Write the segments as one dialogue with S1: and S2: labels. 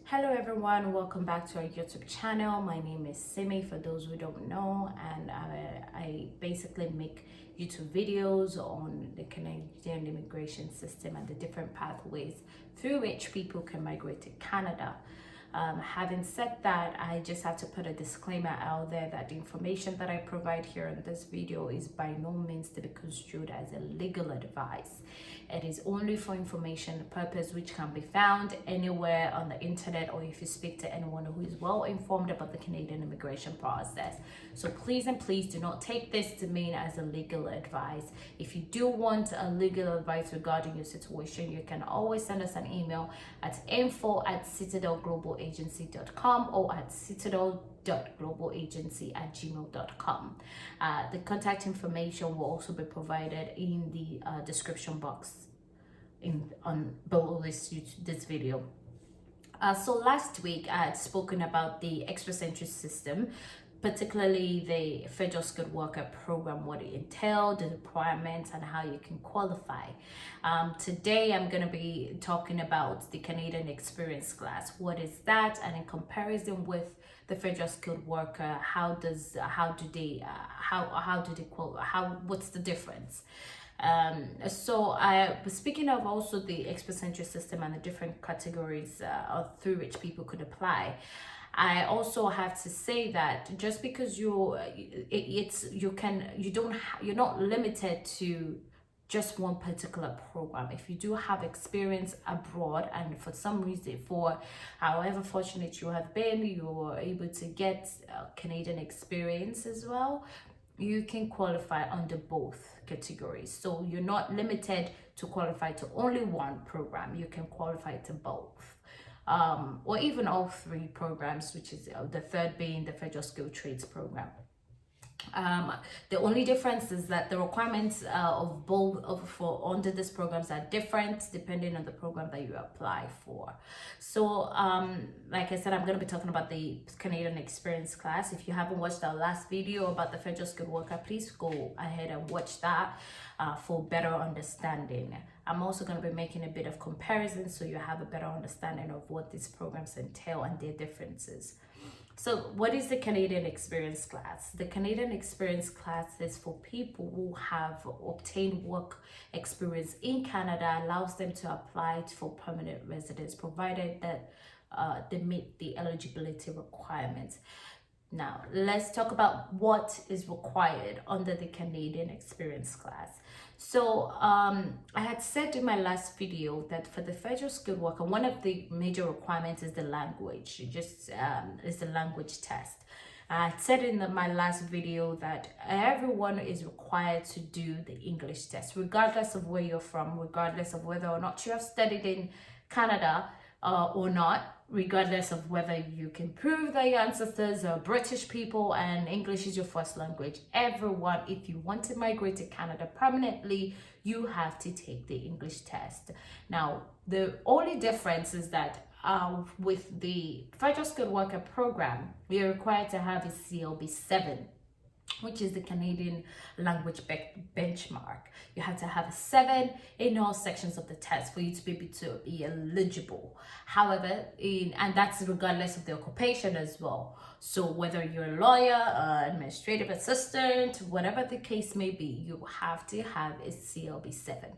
S1: Hello everyone, welcome back to our YouTube channel. My name is Simi for those who don't know, and I basically make YouTube videos on the Canadian immigration system and the different pathways through which people can migrate to Canada. Having said that, I just have to put a disclaimer out there that the information that I provide here in this video is by no means to be construed as a legal advice. It is only for information purpose, which can be found anywhere on the internet, or if you speak to anyone who is well informed about the Canadian immigration process. So please do not take this to mean as a legal advice. If you do want a legal advice regarding your situation, you can always send us an email at info@citadelglobalagency.com or at citadel.globalagency@gmail.com. The contact information will also be provided in the description box below this video. So last week I had spoken about the express entry system, particularly the federal skilled worker program, what it entailed, the requirements, and how you can qualify. Today I'm going to be talking about the Canadian experience class. What is that? And in comparison with the federal skilled worker, what's the difference? So I was speaking of also the express entry system and the different categories through which people could apply. I also have to say that just because you're not limited to just one particular program. If you do have experience abroad, and for some reason, for however fortunate you have been, you're able to get Canadian experience as well, you can qualify under both categories. So you're not limited to qualify to only one program. You can qualify to both, or even all three programs, which is the third being the federal skilled trades program. The only difference is that the requirements of both for under these programs are different depending on the program that you apply for. So like I said, I'm going to be talking about the Canadian experience class. If you haven't watched our last video about the federal skilled worker, please go ahead and watch that for better understanding. I'm also going to be making a bit of comparison so you have a better understanding of what these programs entail and their differences. So what is the Canadian experience class? The Canadian experience class is for people who have obtained work experience in Canada, allows them to apply for permanent residence, provided that they meet the eligibility requirements. Now, let's talk about what is required under the Canadian experience class. So I had said in my last video that for the federal skilled worker, one of the major requirements is the language. Is the language test. I said in my last video that everyone is required to do the English test, regardless of where you're from, regardless of whether or not you have studied in Canada or not, regardless of whether you can prove that your ancestors are British people and English is your first language. Everyone, if you want to migrate to Canada permanently, you have to take the English test. Now, the only difference is that with the federal skilled worker program, you're required to have a CLB 7, which is the Canadian language benchmark. You have to have a 7 in all sections of the test for you to be able to be eligible. However, and that's regardless of the occupation as well. So whether you're a lawyer, administrative assistant, whatever the case may be, you have to have a CLB 7.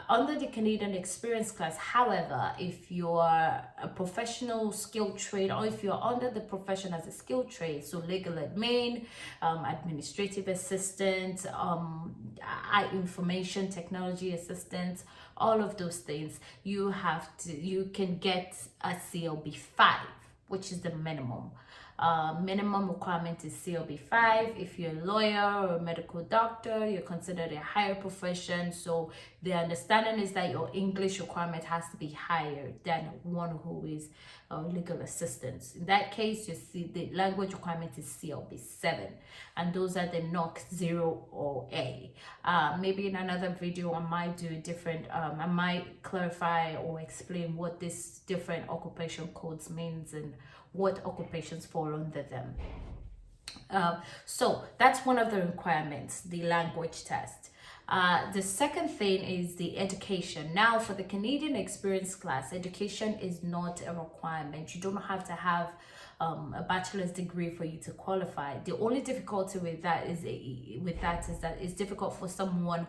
S1: Under the Canadian experience class, however, if you're a professional skilled trade, or if you're under the profession as a skilled trade, so legal admin, administrative assistant, information technology assistant, all of those things, you can get a CLB 5, which is the minimum. Minimum requirement is CLB 5. If you're a lawyer or a medical doctor, you're considered a higher profession. So the understanding is that your English requirement has to be higher than one who is a legal assistant. In that case, you see the language requirement is CLB 7, and those are the NOC 0 or A. Maybe in another video I might do a different, I might clarify or explain what these different occupation codes means and what occupations fall under them. So that's one of the requirements, the language test. The second thing is the education. Now, for the Canadian experience class, education is not a requirement. You don't have to have a bachelor's degree for you to qualify. The only difficulty with that is that it's difficult for someone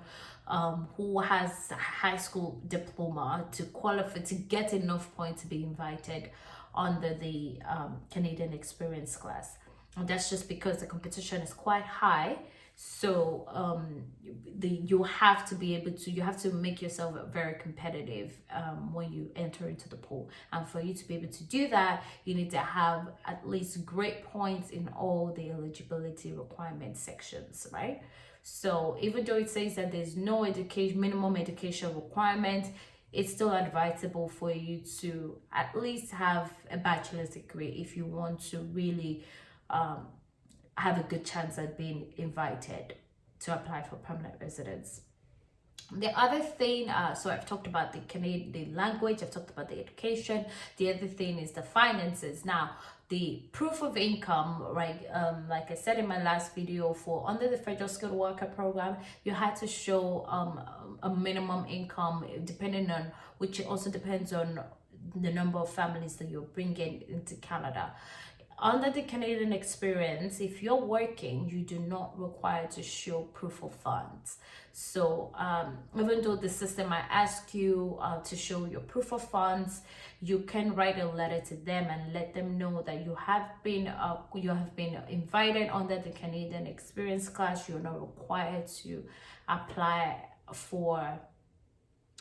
S1: who has a high school diploma to qualify, to get enough points to be invited under the Canadian experience class. And that's just because the competition is quite high. So you have to be able to, you have to make yourself very competitive when you enter into the pool. And for you to be able to do that, you need to have at least great points in all the eligibility requirement sections, right? So even though it says that there's no minimum education requirement, it's still advisable for you to at least have a bachelor's degree if you want to really have a good chance at being invited to apply for permanent residence. The other thing, so I've talked about the Canadian language, I've talked about the education. The other thing is the finances. Now, the proof of income, right? Like I said in my last video, for under the federal skilled worker program, you had to show a minimum income, depending on, which also depends on the number of families that you're bringing into Canada. Under the Canadian experience, if you're working, you do not require to show proof of funds. So even though the system might ask you to show your proof of funds, you can write a letter to them and let them know that you have been invited under the Canadian experience class. You're not required to apply for.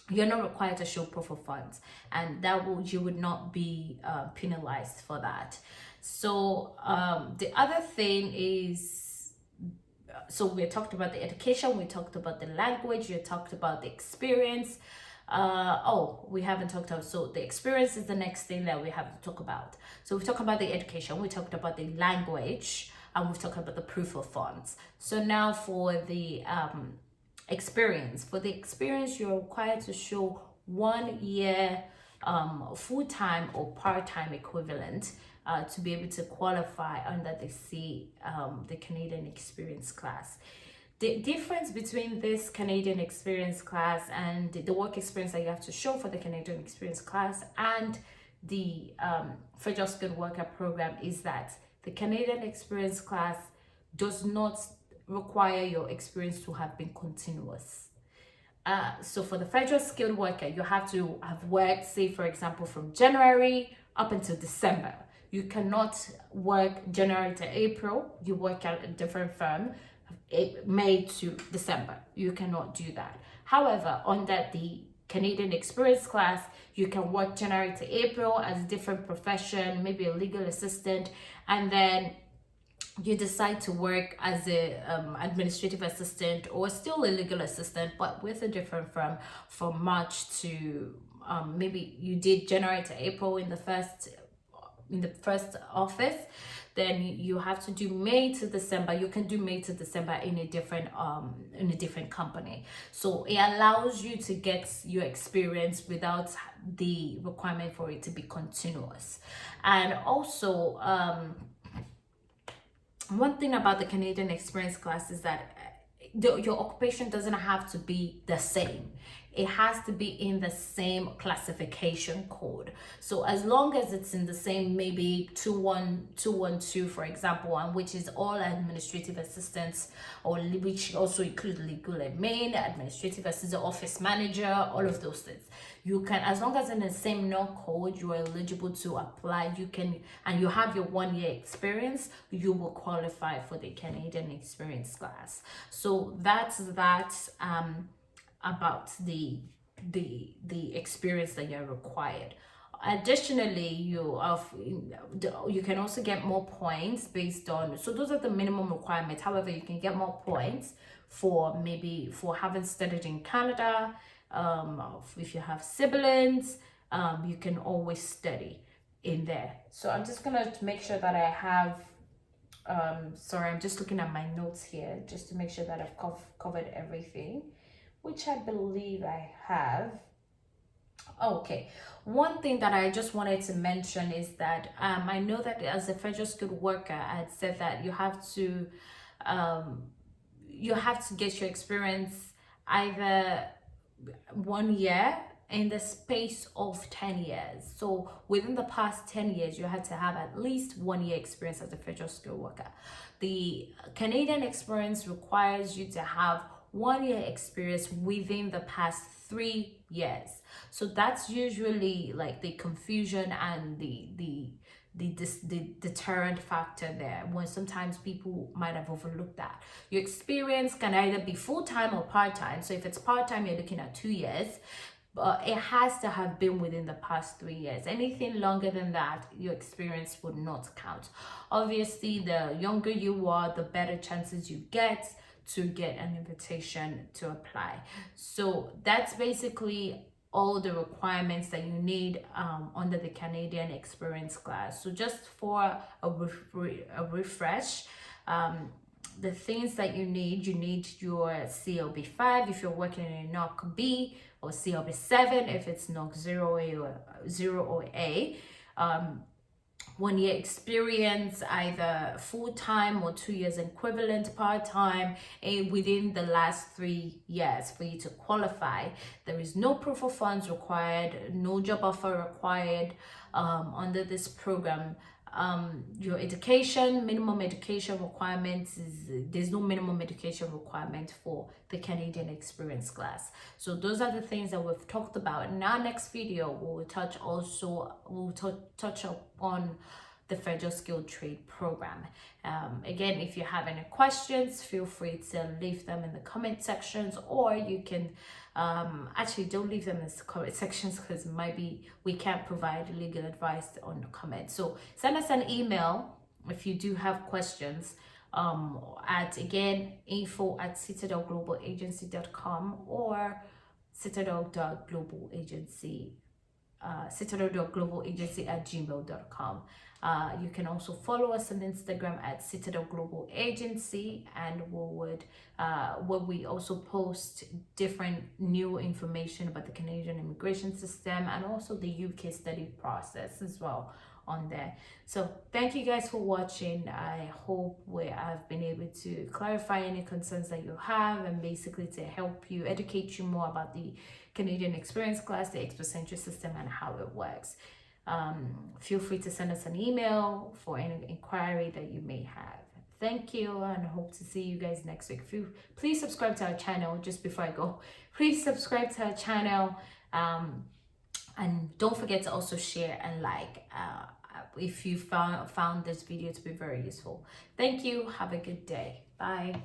S1: You're not required to show proof of funds, and you would not be penalized for that. So the other thing is, so we talked about the education, we talked about the language, we talked about the experience. We haven't talked about, so the experience is the next thing that we have to talk about. So we talked about the education, we talked about the language, and we've talked about the proof of funds. So now for the experience. For the experience, you're required to show 1 year full-time or part-time equivalent to be able to qualify under the Canadian experience class. The difference between this Canadian experience class and the work experience that you have to show for the Canadian experience class and the federal skilled worker program is that the Canadian experience class does not require your experience to have been continuous. So for the federal skilled worker, you have to have worked, say for example, from January up until December. You cannot work January to April. You work at a different firm, May to December. You cannot do that. However, under the Canadian experience class, you can work January to April as a different profession, maybe a legal assistant, and then you decide to work as a administrative assistant or still a legal assistant, but with a different firm from March to maybe you did January to April in the first office, then you have to do May to December. You can do May to December in a different company. So it allows you to get your experience without the requirement for it to be continuous. And also one thing about the Canadian experience class is that your occupation doesn't have to be the same. It has to be in the same classification code. So as long as it's in the same, maybe 21212, for example, and which is all administrative assistants, or which also include legal admin, administrative assistant, office manager, all of those things. You can, as long as in the same NOC code, you are eligible to apply. You can, and you have your 1 year experience, you will qualify for the Canadian experience class. So that's that. About the experience that you're required. Additionally, you can also get more points based on, so those are the minimum requirements. However, you can get more points for having studied in Canada. If you have siblings, you can always study in there. So I'm just gonna make sure that I have sorry, I'm just looking at my notes here just to make sure that I've covered everything, which I believe I have. Okay, one thing that I just wanted to mention is that I know that as a federal skilled worker, I had said that you have to get your experience either 1 year in the space of 10 years. So within the past 10 years, you had to have at least 1 year experience as a federal skilled worker. The Canadian experience requires you to have 1 year experience within the past 3 years. So that's usually like the confusion and the deterrent factor there, when sometimes people might have overlooked that. Your experience can either be full-time or part-time. So if it's part-time, you're looking at 2 years, but it has to have been within the past 3 years. Anything longer than that, your experience would not count. Obviously, the younger you are, the better chances you get to get an invitation to apply. So that's basically all the requirements that you need under the Canadian experience class. So just for a refresh, the things that you need your CLB 5 if you're working in a NOC B, or CLB 7 if it's NOC 0A or 0 or A. 1 year experience, either full-time or 2 years equivalent part-time, within the last 3 years for you to qualify. There is no proof of funds required, no job offer required under this program. Your education, minimum education requirements is, there's no minimum education requirement for the Canadian experience class. So those are the things that we've talked about. In our next video, we'll touch on the federal skilled trade program. Again, if you have any questions, feel free to leave them in the comment sections, or you can actually don't leave them in the comment sections, because maybe we can't provide legal advice on the comments. So send us an email if you do have questions at, again, info@citadelglobalagency.com or citadel.globalagency@gmail.com. You can also follow us on Instagram at Citadel Global Agency, and where we also post different new information about the Canadian immigration system and also the UK study process as well on there. So thank you guys for watching. I hope I've been able to clarify any concerns that you have, and basically to help you, educate you more about the Canadian experience class, the express entry system, and how it works. Feel free to send us an email for any inquiry that you may have. Thank you, and hope to see you guys next week. Please subscribe to our channel. Just before I go, please subscribe to our channel, and don't forget to also share and like if you found this video to be very useful. Thank you. Have a good day. Bye.